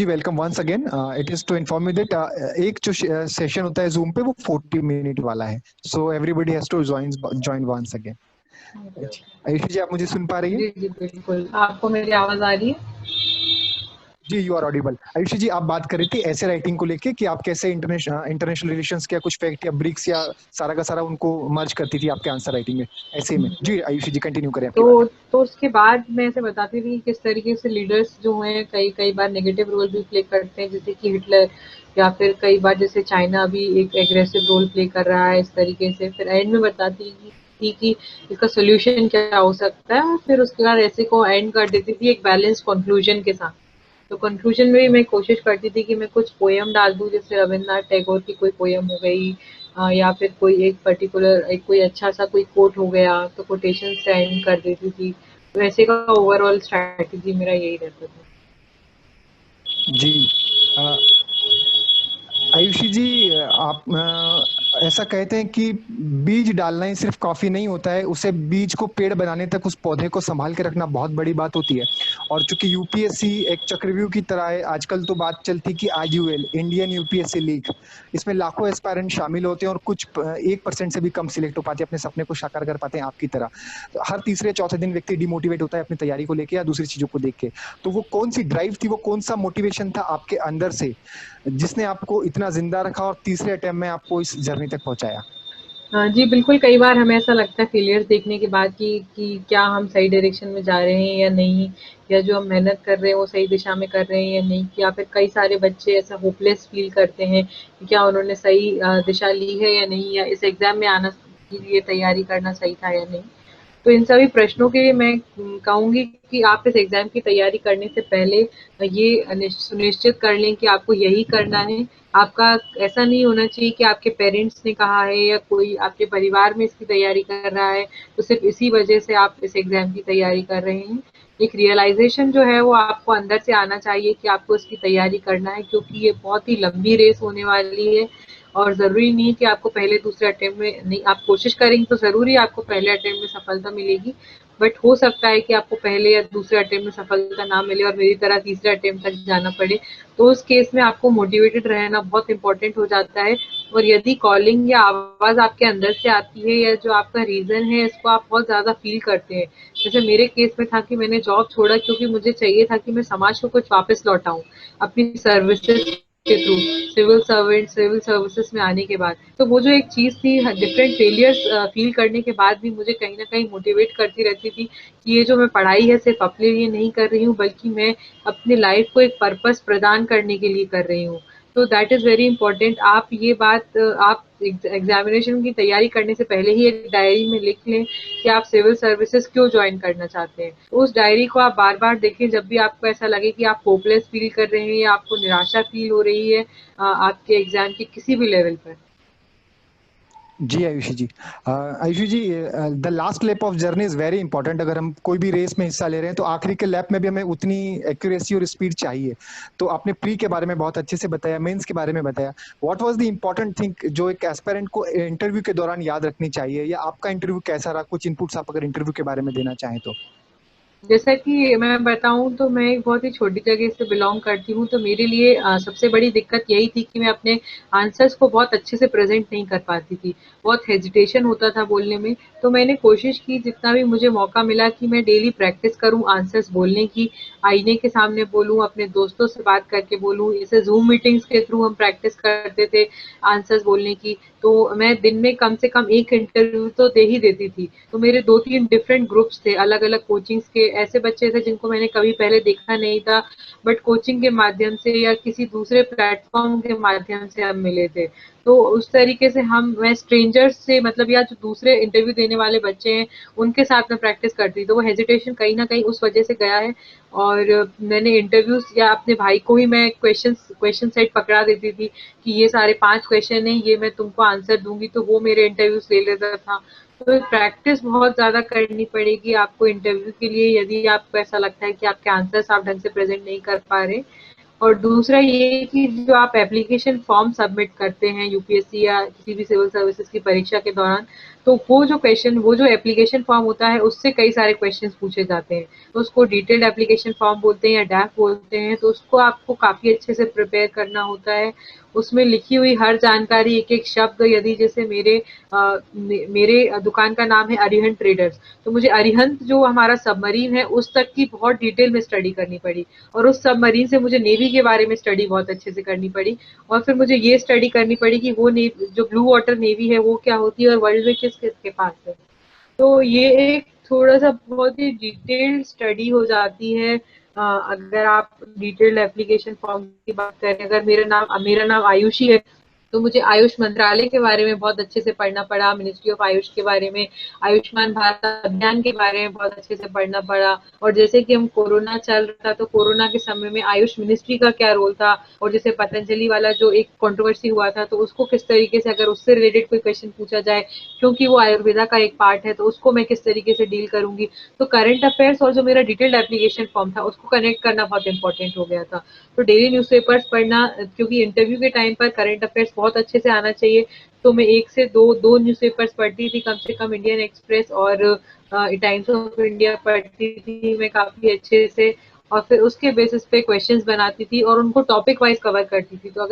Ji welcome once again. It is to inform you that एक जो session होता है जूम पे वो 40 मिनट वाला है, so everybody has to join once again. जी आयुषी जी, आप मुझे सुन पा रही हैं? जी जी बिल्कुल। आपको मेरी आवाज आ रही है? जी you are Audible. Ayushi ji, आप बात कर रही थी ऐसे राइटिंग को लेके कि आप कैसे इंटरनेशनल रिलेशंस के कुछ फैक्ट या ब्रिक्स या सारा का सारा उनको मर्ज करती थी आपके आंसर राइटिंग में, ऐसे में। जी आयुषी जी, कंटिन्यू करें आपकी बात। तो उसके बाद मैं ऐसे बताती थी कि किस तरीके से लीडर्स जो हैं कई कई बार नेगेटिव रोल भी प्ले करते हैं, जैसे कि हिटलर, या फिर कई बार जैसे चाइना भी एक एग्रेसिव रोल प्ले कर रहा है इस तरीके से। फिर एंड में बताती थी कि इसका सोल्यूशन क्या हो सकता है, और फिर उसके बाद ऐसे को एंड कर देती थी एक बैलेंस कंक्लूजन के साथ। तो कंक्लूजन में भी मैं कोशिश करती थी कि मैं कुछ पोयम डाल दूँ, जैसे रविन्द्रनाथ टैगोर की कोई पोयम हो गई, या फिर कोई एक पर्टिकुलर एक कोई अच्छा सा कोई कोट हो गया, तो कोटेशन से एंड कर देती थी। तो ऐसे का ओवरऑल स्ट्रैटेजी मेरा यही रहता था। जी आयुषी जी, आप ऐसा कहते हैं कि बीज डालना ही सिर्फ काफी नहीं होता है, उसे बीज को पेड़ बनाने तक उस पौधे को संभाल के रखना बहुत बड़ी बात होती है। और चूंकि यूपीएससी एक चक्रव्यूह की तरह है, आजकल तो बात चलती कि आईयूएल, इंडियन यूपीएससी लीग, इसमें लाखों एस्पायरेंट शामिल होते हैं और कुछ 1% से भी कम सिलेक्ट हो पाते हैं, अपने सपने को साकार कर पाते हैं आपकी तरह। तो हर तीसरे चौथे दिन व्यक्ति डिमोटिवेट होता है अपनी तैयारी को लेकर या दूसरी चीजों को देख के। तो वो कौन सी ड्राइव थी, वो कौन सा मोटिवेशन था आपके अंदर से जिसने आपको इतना जिंदा रखा और तीसरे अटेम्प्ट में आपको इस जर्नी तक पहुंचाया? हाँ जी, बिल्कुल। कई बार हमें ऐसा लगता है फेलियर्स देखने के बाद कि क्या हम सही डायरेक्शन में जा रहे हैं या नहीं, या जो हम मेहनत कर रहे हैं वो सही दिशा में कर रहे हैं या नहीं। या फिर कई सारे बच्चे ऐसा होपलेस फील करते हैं कि क्या उन्होंने सही दिशा ली है या नहीं, या इस एग्ज़ाम में आना के लिए तैयारी करना सही था या नहीं। तो इन सभी प्रश्नों के लिए मैं कहूँगी कि आप इस एग्ज़ाम की तैयारी करने से पहले ये सुनिश्चित कर लें कि आपको यही करना है। आपका ऐसा नहीं होना चाहिए कि आपके पेरेंट्स ने कहा है या कोई आपके परिवार में इसकी तैयारी कर रहा है, तो सिर्फ़ इसी वजह से आप इस एग्ज़ाम की तैयारी कर रहे हैं। एक रियलाइज़ेशन जो है वो आपको अंदर से आना चाहिए कि आपको इसकी तैयारी करना है, क्योंकि ये बहुत ही लंबी रेस होने वाली है। और ज़रूरी नहीं कि आपको पहले दूसरे अटेम्प्ट में नहीं, आप कोशिश करेंगे तो ज़रूर ही आपको पहले अटेम्प्ट में सफलता मिलेगी, बट हो सकता है कि आपको पहले या दूसरे अटेम्प्ट में सफलता ना मिले और मेरी तरह तीसरे अटेम्प्ट तक जाना पड़े। तो उस केस में आपको मोटिवेटेड रहना बहुत इंपॉर्टेंट हो जाता है। और यदि कॉलिंग या आवाज़ आपके अंदर से आती है, या जो आपका रीज़न है इसको आप बहुत ज़्यादा फ़ील करते हैं, जैसे मेरे केस में था कि मैंने जॉब छोड़ा क्योंकि मुझे चाहिए था कि मैं समाज को कुछ वापस लौटाऊँ अपनी सर्विसेज के थ्रू, सिविल सर्विसेज में आने के बाद। तो वो जो एक चीज़ थी, डिफरेंट फेलियर्स फील करने के बाद भी मुझे कहीं न कहीं मोटिवेट करती रहती थी कि ये जो मैं पढ़ाई है सिर्फ़ अपने लिए नहीं कर रही हूँ, बल्कि मैं अपनी लाइफ़ को एक पर्पस प्रदान करने के लिए कर रही हूँ। तो दैट इज़ वेरी इंपॉर्टेंट। आप ये बात आप एग्ज़ामिनेशन की तैयारी करने से पहले ही एक डायरी में लिख लें कि आप सिविल सर्विसेज क्यों ज्वाइन करना चाहते हैं। तो उस डायरी को आप बार-बार देखें जब भी आपको ऐसा लगे कि आप होपलेस फील कर रहे हैं या आपको निराशा फील हो रही है आपके एग्ज़ाम के किसी भी लेवल पर। जी Ayushi ji, Ayushi ji, the last lap of journey is very important. अगर हम कोई भी रेस में हिस्सा ले रहे हैं तो आखिरी के लैप में भी हमें उतनी एक्यूरेसी और स्पीड चाहिए। तो आपने प्री के बारे में बहुत अच्छे से बताया, मेंस के बारे में बताया। What was the important thing जो एक एस्पिरेंट को इंटरव्यू के दौरान याद रखनी चाहिए, या आपका इंटरव्यू कैसा रहा? कुछ इनपुट्स आप अगर इंटरव्यू के बारे में देना चाहें तो। जैसा कि मैं बताऊँ तो मैं एक बहुत ही छोटी जगह से बिलॉन्ग करती हूँ, तो मेरे लिए सबसे बड़ी दिक्कत यही थी कि मैं अपने आंसर्स को बहुत अच्छे से प्रेज़ेंट नहीं कर पाती थी। बहुत हेजिटेशन होता था बोलने में, तो मैंने कोशिश की जितना भी मुझे मौका मिला कि मैं डेली प्रैक्टिस करूँ आंसर्स बोलने की, आईने के सामने बोलूँ, अपने दोस्तों से बात करके बोलूँ। जैसे ज़ूम मीटिंग्स के थ्रू हम प्रैक्टिस करते थे आंसर्स बोलने की, तो मैं दिन में कम से कम 1 इंटरव्यू तो दे ही देती थी। तो मेरे 2-3 डिफरेंट ग्रुप्स थे, अलग-अलग कोचिंग्स के। ऐसे बच्चे थे जिनको मैंने कभी पहले देखा नहीं था, बट कोचिंग के माध्यम से या किसी दूसरे प्लेटफ़ॉर्म के माध्यम से हम मिले थे। तो उस तरीके से मैं स्ट्रेंजर्स से, मतलब या जो दूसरे इंटरव्यू देने वाले बच्चे हैं, उनके साथ में प्रैक्टिस करती थी। तो वो हेजिटेशन कहीं न कहीं उस वजह से गया है। और मैंने इंटरव्यूज़ या अपने भाई को ही मैं क्वेश्चन सेट पकड़ा देती थी कि ये सारे 5 क्वेश्चन हैं, ये मैं तुमको आंसर दूँगी, तो वो मेरे इंटरव्यूज़ ले लेता था। तो प्रैक्टिस बहुत ज़्यादा करनी पड़ेगी आपको इंटरव्यू के लिए, यदि आपको ऐसा लगता है कि आपके आंसर्स आप ढंग से प्रेज़ेंट नहीं कर पा रहे। और दूसरा ये कि जो आप एप्लीकेशन फॉर्म सबमिट करते हैं यूपीएससी या किसी भी सिविल सर्विसेज की परीक्षा के दौरान, तो वो जो क्वेश्चन, वो जो एप्लीकेशन फॉर्म होता है उससे कई सारे क्वेश्चंस पूछे जाते हैं, तो उसको डिटेल्ड एप्लीकेशन फॉर्म बोलते हैं या डैफ बोलते हैं। तो उसको आपको काफी अच्छे से प्रिपेयर करना होता है। उसमें लिखी हुई हर जानकारी, एक एक शब्द, यदि जैसे मेरे दुकान का नाम है अरिहंत ट्रेडर्स, तो मुझे अरिहंत जो हमारा सबमरीन है उस तक की बहुत डिटेल में स्टडी करनी पड़ी, और उस सबमरीन से मुझे नेवी के बारे में स्टडी बहुत अच्छे से करनी पड़ी, और फिर मुझे ये स्टडी करनी पड़ी कि वो जो ब्लू वाटर नेवी है वो क्या होती है और वर्ल्ड में किस किस के पास है। तो ये एक थोड़ा सा बहुत ही डिटेल्ड स्टडी हो जाती है। अगर आप डिटेल्ड एप्लीकेशन फॉर्म की बात करें, अगर मेरा नाम आयुषी है, तो मुझे आयुष मंत्रालय के बारे में बहुत अच्छे से पढ़ना पड़ा, मिनिस्ट्री ऑफ आयुष के बारे में, आयुष्मान भारत अभियान के बारे में बहुत अच्छे से पढ़ना पड़ा। और जैसे कि हम कोरोना चल रहा था, तो कोरोना के समय में आयुष मिनिस्ट्री का क्या रोल था, और जैसे पतंजलि वाला जो एक कंट्रोवर्सी हुआ था, तो उसको किस तरीके से, अगर उससे रिलेटेड कोई क्वेश्चन पूछा जाए, क्योंकि वो आयुर्वेदा का एक पार्ट है, तो उसको मैं किस तरीके से डील करूंगी। तो करंट अफेयर्स और जो मेरा डिटेल्ड एप्लीकेशन फॉर्म था उसको कनेक्ट करना बहुत इंपॉर्टेंट हो गया था। तो डेली न्यूज़पेपर्स पढ़ना, क्योंकि इंटरव्यू के टाइम पर करंट अफेयर्स बहुत अच्छे से आना चाहिए, तो मैं एक से दो दो न्यूज़पेपर्स पढ़ती थी कम से कम, इंडियन एक्सप्रेस और टाइम्स ऑफ इंडिया पढ़ती थी मैं काफी अच्छे से, और फिर उसके बेसिस पे क्वेश्चंस बनाती थी और उनको टॉपिक वाइज कवर करती थी। तो अगर